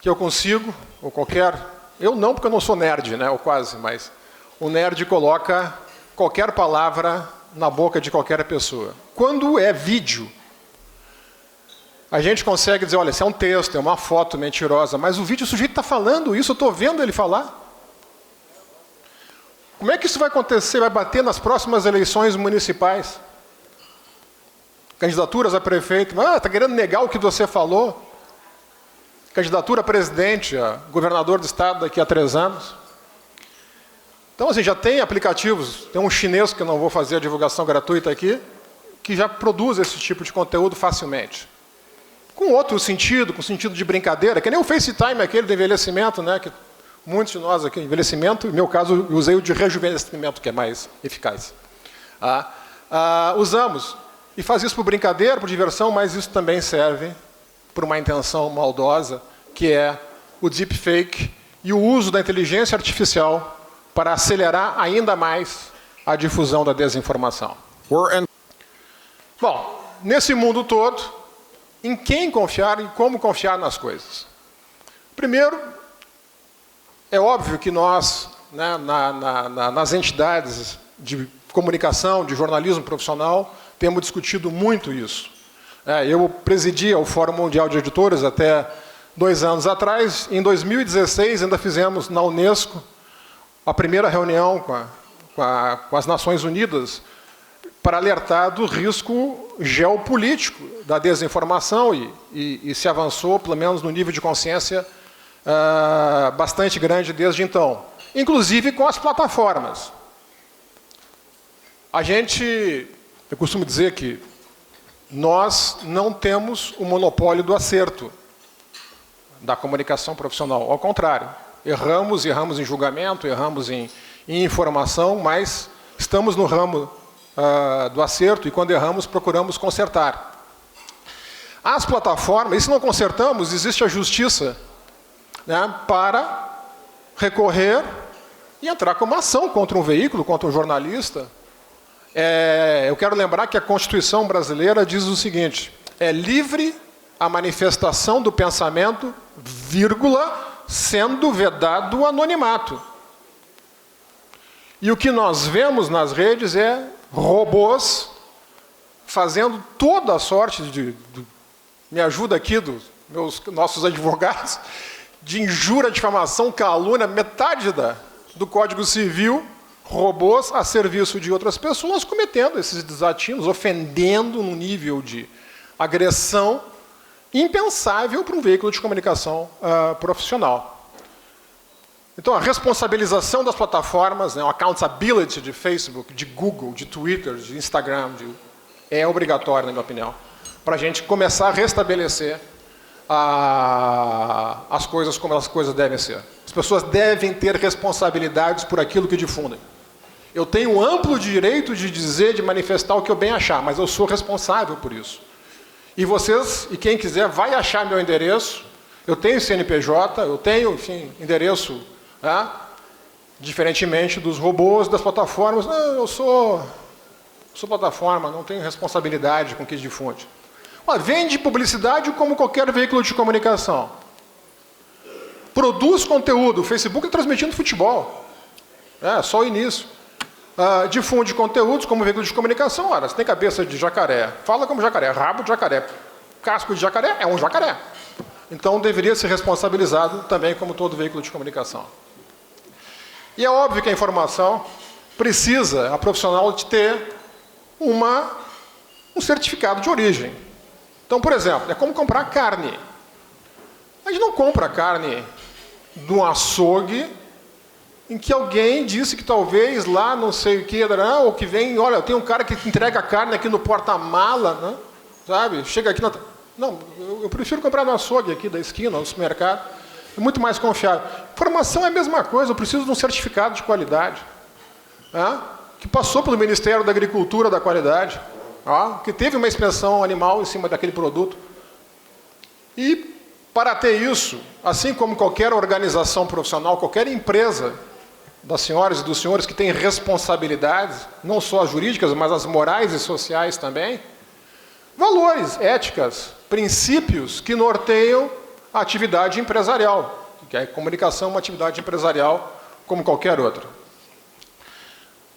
que eu consigo, ou qualquer... Eu não, porque eu não sou nerd, né, ou quase, mas o nerd coloca qualquer palavra na boca de qualquer pessoa. Quando é vídeo, a gente consegue dizer, olha, isso é um texto, é uma foto mentirosa, mas o vídeo, o sujeito está falando isso, eu estou vendo ele falar. Como é que isso vai acontecer, vai bater nas próximas eleições municipais? Candidaturas a prefeito, está querendo negar o que você falou? Candidatura a presidente, a governador do estado daqui a 3 anos. Então, assim, já tem aplicativos, tem um chinês, que eu não vou fazer a divulgação gratuita aqui, que já produz esse tipo de conteúdo facilmente. Com outro sentido, com sentido de brincadeira, que nem o FaceTime, aquele do envelhecimento, né, que muitos de nós aqui, envelhecimento, no meu caso, eu usei o de rejuvenescimento, que é mais eficaz. Usamos, e faz isso por brincadeira, por diversão, mas isso também serve por uma intenção maldosa, que é o deepfake e o uso da inteligência artificial para acelerar ainda mais a difusão da desinformação. Bom, nesse mundo todo, em quem confiar e como confiar nas coisas? Primeiro, é óbvio que nós, né, nas entidades de comunicação, de jornalismo profissional, temos discutido muito isso. Eu presidia o Fórum Mundial de Editores até 2 anos atrás. Em 2016, ainda fizemos na Unesco a primeira reunião com as Nações Unidas para alertar do risco geopolítico da desinformação e se avançou, pelo menos no nível de consciência, bastante grande desde então. Inclusive com as plataformas. Eu costumo dizer que nós não temos o monopólio do acerto. da comunicação profissional. Ao contrário, erramos em julgamento, erramos em informação, mas estamos no ramo do acerto e quando erramos procuramos consertar. As plataformas, e se não consertamos, existe a justiça, né, para recorrer e entrar com uma ação contra um veículo, contra um jornalista. Eu quero lembrar que a Constituição brasileira diz o seguinte: é livre a manifestação do pensamento, vírgula, sendo vedado o anonimato. E o que nós vemos nas redes é robôs fazendo toda a sorte me ajuda aqui nossos advogados, de injúria, difamação, calúnia, metade do Código Civil, robôs a serviço de outras pessoas, cometendo esses desatinos, ofendendo num nível de agressão impensável para um veículo de comunicação profissional. Então, a responsabilização das plataformas, né, a accountability de Facebook, de Google, de Twitter, de Instagram, é obrigatória, na minha opinião, para a gente começar a restabelecer as coisas como as coisas devem ser. As pessoas devem ter responsabilidades por aquilo que difundem. Eu tenho amplo direito de dizer, de manifestar o que eu bem achar, mas eu sou responsável por isso. E vocês, e quem quiser, vai achar meu endereço. Eu tenho CNPJ, eu tenho, enfim, endereço, né? Diferentemente dos robôs, das plataformas. Não, eu sou plataforma, não tenho responsabilidade com o que difunde. Vende publicidade como qualquer veículo de comunicação. Produz conteúdo. O Facebook está transmitindo futebol. Só o início. Difunde conteúdos como veículo de comunicação. Ora, você tem cabeça de jacaré, fala como jacaré, rabo de jacaré, casco de jacaré, é um jacaré. Então deveria ser responsabilizado também como todo veículo de comunicação. E é óbvio que a informação precisa, a profissional, de ter um certificado de origem. Então, por exemplo, é como comprar carne. A gente não compra carne de um açougue em que alguém disse que talvez lá não sei o que, ou que vem, olha, tem um cara que entrega a carne aqui no porta-mala, né? Sabe? Chega aqui na... Não, eu prefiro comprar no açougue aqui da esquina, no supermercado. É muito mais confiável. Informação é a mesma coisa, eu preciso de um certificado de qualidade, né? Que passou pelo Ministério da Agricultura da Qualidade, que teve uma inspeção animal em cima daquele produto. E para ter isso, assim como qualquer organização profissional, qualquer empresa das senhoras e dos senhores que têm responsabilidades, não só as jurídicas, mas as morais e sociais também, valores, éticas, princípios que norteiam a atividade empresarial, que a comunicação é uma atividade empresarial como qualquer outra.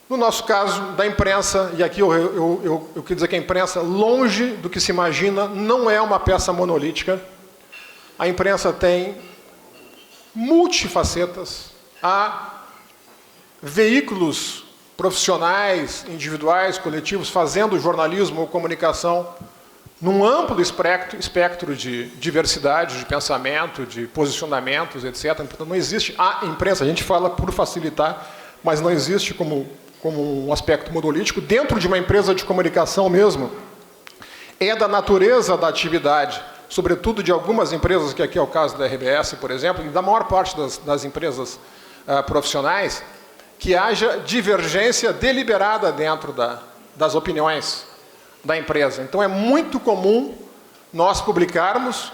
No nosso caso, da imprensa, e aqui eu quero dizer que a imprensa, longe do que se imagina, não é uma peça monolítica. A imprensa tem multifacetas, há veículos profissionais, individuais, coletivos, fazendo jornalismo ou comunicação num amplo espectro de diversidade, de pensamento, de posicionamentos, etc. Portanto, não existe a imprensa, a gente fala por facilitar, mas não existe como um aspecto monolítico. Dentro de uma empresa de comunicação mesmo, é da natureza da atividade, sobretudo de algumas empresas, que aqui é o caso da RBS, por exemplo, e da maior parte das empresas profissionais, que haja divergência deliberada dentro das opiniões da empresa. Então é muito comum nós publicarmos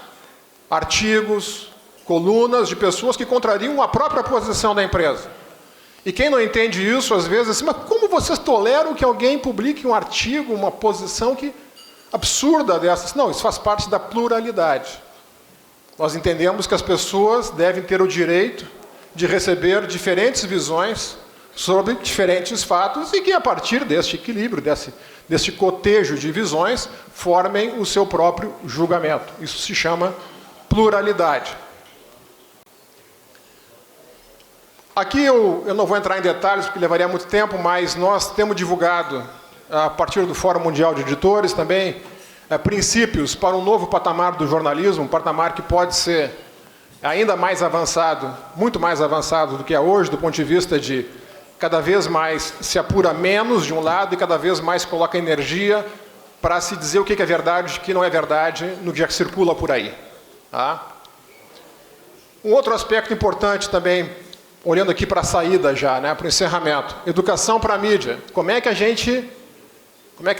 artigos, colunas de pessoas que contrariam a própria posição da empresa. E quem não entende isso, às vezes, assim, mas como vocês toleram que alguém publique um artigo, uma posição absurda dessas? Não, isso faz parte da pluralidade. Nós entendemos que as pessoas devem ter o direito de receber diferentes visões sobre diferentes fatos e que, a partir deste equilíbrio, deste cotejo de visões, formem o seu próprio julgamento. Isso se chama pluralidade. Aqui eu não vou entrar em detalhes, porque levaria muito tempo, mas nós temos divulgado, a partir do Fórum Mundial de Editores também, princípios para um novo patamar do jornalismo, um patamar que pode ser ainda mais avançado, muito mais avançado do que é hoje, do ponto de vista de cada vez mais se apura menos de um lado e cada vez mais coloca energia para se dizer o que é verdade e o que não é verdade no que circula por aí. Tá? Um outro aspecto importante também, olhando aqui para a saída já, né, para o encerramento. Educação para a mídia. Como é que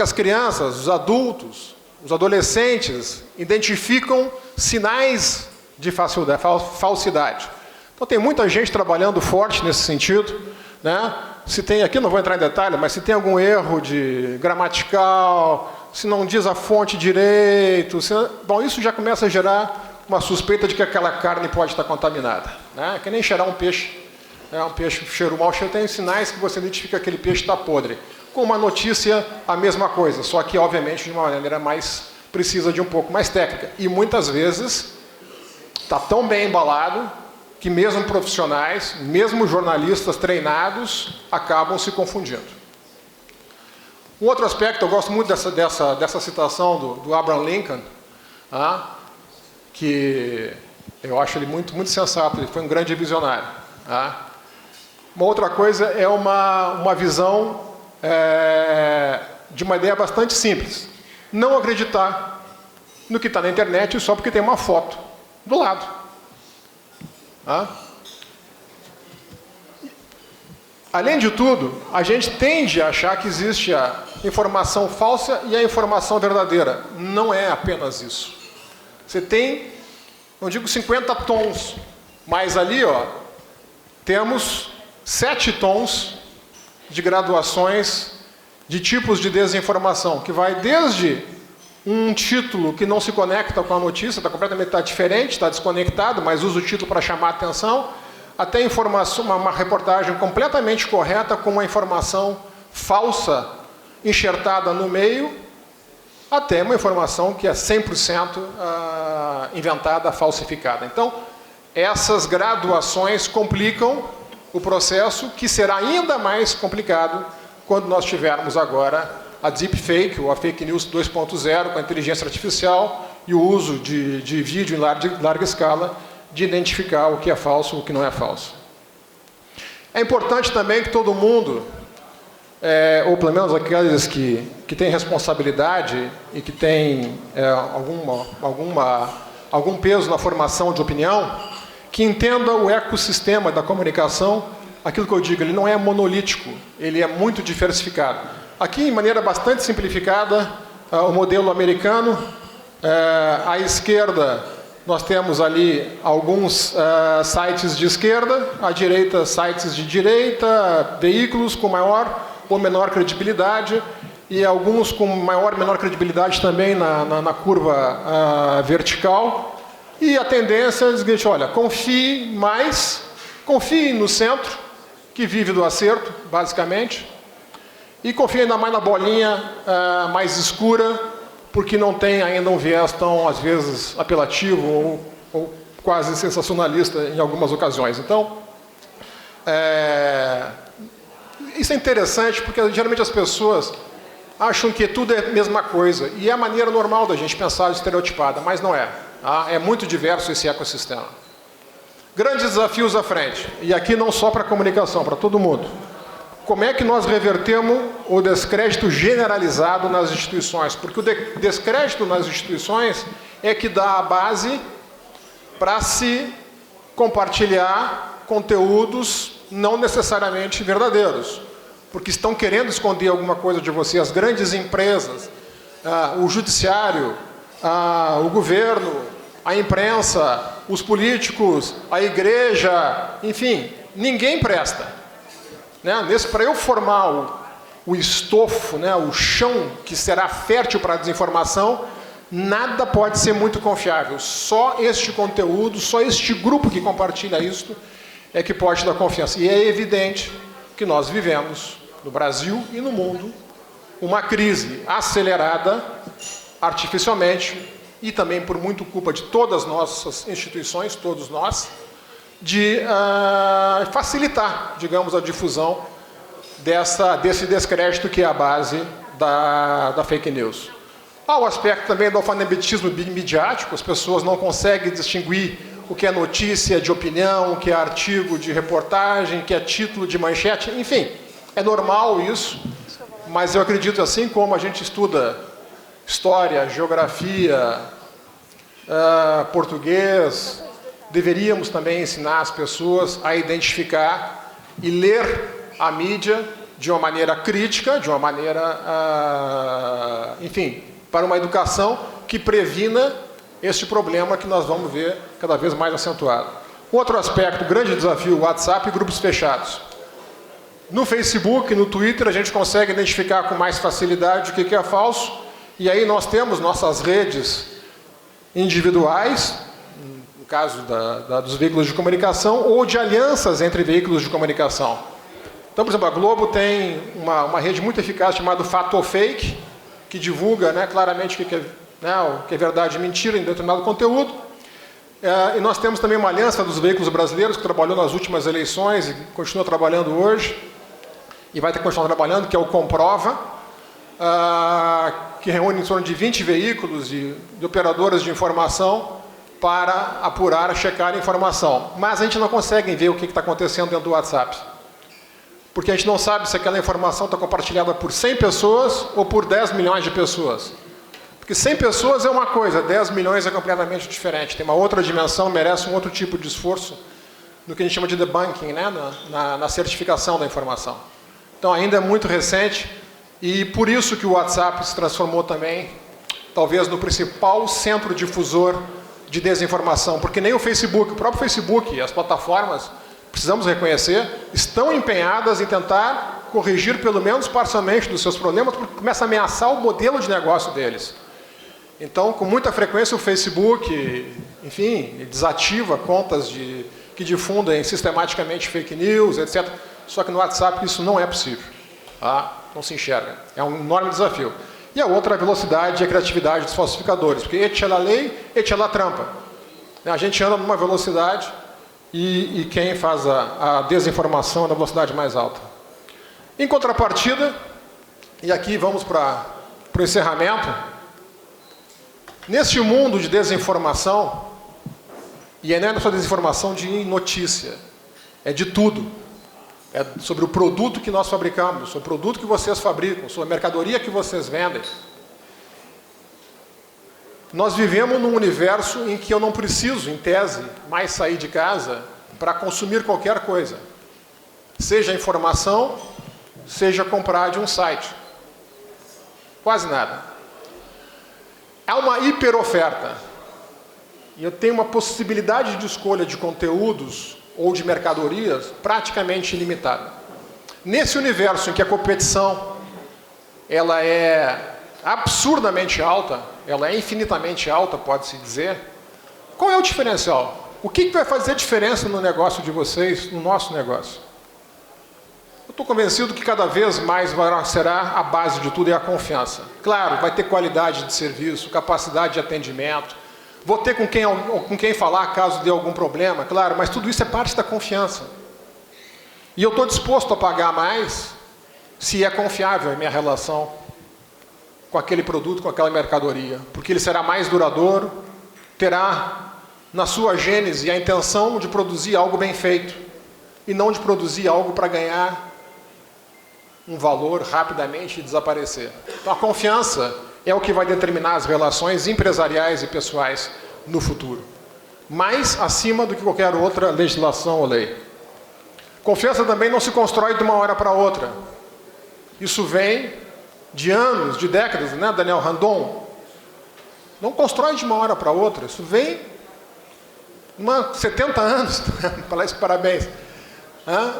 as crianças, os adultos, os adolescentes identificam sinais de falsidade? Então tem muita gente trabalhando forte nesse sentido, né? Se tem, aqui não vou entrar em detalhe, mas se tem algum erro de gramatical, se não diz a fonte direito, bom, isso já começa a gerar uma suspeita de que aquela carne pode estar contaminada, né? É que nem cheirar um peixe, né? Um peixe cheiro mal, tem sinais que você identifica que aquele peixe está podre. Com uma notícia, a mesma coisa, só que, obviamente, de uma maneira mais precisa, de um pouco mais técnica. E muitas vezes está tão bem embalado que mesmo profissionais, mesmo jornalistas treinados, acabam se confundindo. Um outro aspecto, eu gosto muito dessa citação do Abraham Lincoln, que eu acho ele muito sensato, ele foi um grande visionário. Uma outra coisa é uma visão de uma ideia bastante simples. Não acreditar no que está na internet só porque tem uma foto do lado. Além de tudo, a gente tende a achar que existe a informação falsa e a informação verdadeira. Não é apenas isso. Você tem, não digo 50 tons, mas ali, temos 7 tons de graduações de tipos de desinformação, que vai desde um título que não se conecta com a notícia, está diferente, está desconectado, mas usa o título para chamar a atenção, até informação, uma reportagem completamente correta com uma informação falsa enxertada no meio, até uma informação que é 100% inventada, falsificada. Então, essas graduações complicam o processo, que será ainda mais complicado quando nós tivermos agora a deepfake, ou a fake news 2.0, com a inteligência artificial e o uso de vídeo em larga escala, de identificar o que é falso e o que não é falso. É importante também que todo mundo, ou pelo menos aqueles que têm responsabilidade e que têm algum peso na formação de opinião, que entenda o ecossistema da comunicação. Aquilo que eu digo, ele não é monolítico, ele é muito diversificado. Aqui, de maneira bastante simplificada, o modelo americano, à esquerda, nós temos ali alguns sites de esquerda, à direita, sites de direita, veículos com maior ou menor credibilidade, e alguns com maior ou menor credibilidade também na curva vertical. E a tendência é a seguinte: olha, confie no centro, que vive do acerto, basicamente, e confie ainda mais na bolinha mais escura, porque não tem ainda um viés tão, às vezes, apelativo ou quase sensacionalista em algumas ocasiões. Então, isso é interessante, porque geralmente as pessoas acham que tudo é a mesma coisa, e é a maneira normal da gente pensar estereotipada, mas não é. É muito diverso esse ecossistema. Grandes desafios à frente, e aqui não só para a comunicação, para todo mundo. Como é que nós revertemos o descrédito generalizado nas instituições? Porque o descrédito nas instituições é que dá a base para se compartilhar conteúdos não necessariamente verdadeiros, porque estão querendo esconder alguma coisa de você. As grandes empresas, o judiciário, o governo, a imprensa, os políticos, a igreja, enfim, ninguém presta. Para eu formar o estofo, o chão que será fértil para a desinformação, nada pode ser muito confiável. Só este conteúdo, só este grupo que compartilha isto é que pode dar confiança. E é evidente que nós vivemos, no Brasil e no mundo, uma crise acelerada artificialmente e também por muito culpa de todas as nossas instituições, todos nós, de facilitar, digamos, a difusão desse descrédito que é a base da fake news. Há o aspecto também do alfabetismo midiático, as pessoas não conseguem distinguir o que é notícia de opinião, o que é artigo de reportagem, o que é título de manchete, enfim, é normal isso, mas eu acredito, assim como a gente estuda história, geografia, português, deveríamos também ensinar as pessoas a identificar e ler a mídia de uma maneira crítica, de uma maneira, enfim, para uma educação que previna este problema que nós vamos ver cada vez mais acentuado. Outro aspecto, grande desafio, WhatsApp e grupos fechados. No Facebook, no Twitter, a gente consegue identificar com mais facilidade o que é falso, e aí nós temos nossas redes individuais, no caso dos veículos de comunicação, ou de alianças entre veículos de comunicação. Então, por exemplo, a Globo tem uma rede muito eficaz chamada Fato ou Fake, que divulga, né, claramente o que é verdade e mentira em determinado conteúdo. E nós temos também uma aliança dos veículos brasileiros, que trabalhou nas últimas eleições e continua trabalhando hoje, e vai ter que continuar trabalhando, que é o Comprova, que reúne em torno de 20 veículos de operadoras de informação para apurar, checar a informação. Mas a gente não consegue ver o que está acontecendo dentro do WhatsApp. Porque a gente não sabe se aquela informação está compartilhada por 100 pessoas ou por 10 milhões de pessoas. Porque 100 pessoas é uma coisa, 10 milhões é completamente diferente. Tem uma outra dimensão, merece um outro tipo de esforço no que a gente chama de debunking, né? na certificação da informação. Então ainda é muito recente e por isso que o WhatsApp se transformou também, talvez, no principal centro difusor de desinformação. Porque nem o Facebook, o próprio Facebook e as plataformas, precisamos reconhecer, estão empenhadas em tentar corrigir pelo menos parcialmente dos seus problemas, porque começa a ameaçar o modelo de negócio deles. Então, com muita frequência, o Facebook, enfim, desativa contas que difundem sistematicamente fake news, etc. Só que no WhatsApp isso não é possível. Tá? Não se enxerga. É um enorme desafio. E a outra é a velocidade e a criatividade dos falsificadores, porque et la lei, et la trampa. A gente anda numa velocidade e quem faz a desinformação é na velocidade mais alta. Em contrapartida, e aqui vamos para o encerramento, neste mundo de desinformação, e não é só desinformação de notícia, é de tudo. É sobre o produto que nós fabricamos, sobre o produto que vocês fabricam, sobre a mercadoria que vocês vendem. Nós vivemos num universo em que eu não preciso, em tese, mais sair de casa para consumir qualquer coisa. Seja informação, seja comprar de um site. Quase nada. Há uma hiperoferta. E eu tenho uma possibilidade de escolha de conteúdos ou de mercadorias praticamente ilimitada. Nesse universo em que a competição ela é absurdamente alta, ela é infinitamente alta, pode-se dizer, qual é o diferencial? O que vai fazer diferença no negócio de vocês, no nosso negócio? Eu estou convencido que cada vez mais será a base de tudo é a confiança. Claro, vai ter qualidade de serviço, capacidade de atendimento, vou ter com quem falar caso dê algum problema, claro, mas tudo isso é parte da confiança. E eu estou disposto a pagar mais se é confiável a minha relação com aquele produto, com aquela mercadoria, porque ele será mais duradouro, terá na sua gênese a intenção de produzir algo bem feito e não de produzir algo para ganhar um valor rapidamente e desaparecer. Então a confiança é o que vai determinar as relações empresariais e pessoais no futuro. Mais acima do que qualquer outra legislação ou lei. Confiança também não se constrói de uma hora para outra. Isso vem de anos, de décadas, né, Daniel Randon? Não constrói de uma hora para outra. Isso vem de 70 anos. Parabéns.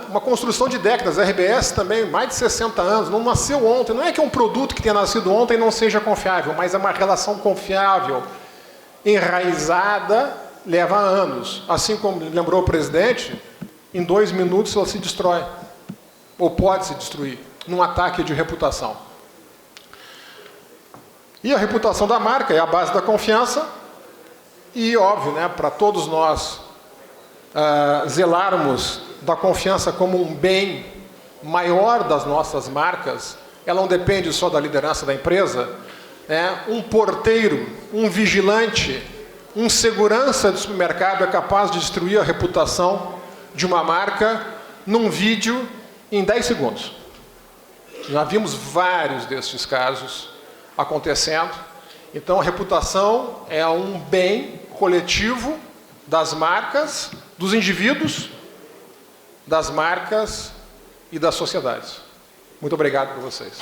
Uma construção de décadas, a RBS também, mais de 60 anos, não nasceu ontem. Não é que é um produto que tenha nascido ontem e não seja confiável, mas é uma relação confiável, enraizada, leva anos. Assim como lembrou o presidente, em 2 minutos ela se destrói, ou pode se destruir, num ataque de reputação. E a reputação da marca é a base da confiança, e óbvio, né, para todos nós zelarmos da confiança como um bem maior das nossas marcas, ela não depende só da liderança da empresa, um porteiro, um vigilante, um segurança do supermercado é capaz de destruir a reputação de uma marca num vídeo em 10 segundos. Já vimos vários destes casos acontecendo. Então a reputação é um bem coletivo das marcas, dos indivíduos, das marcas e das sociedades. Muito obrigado por vocês.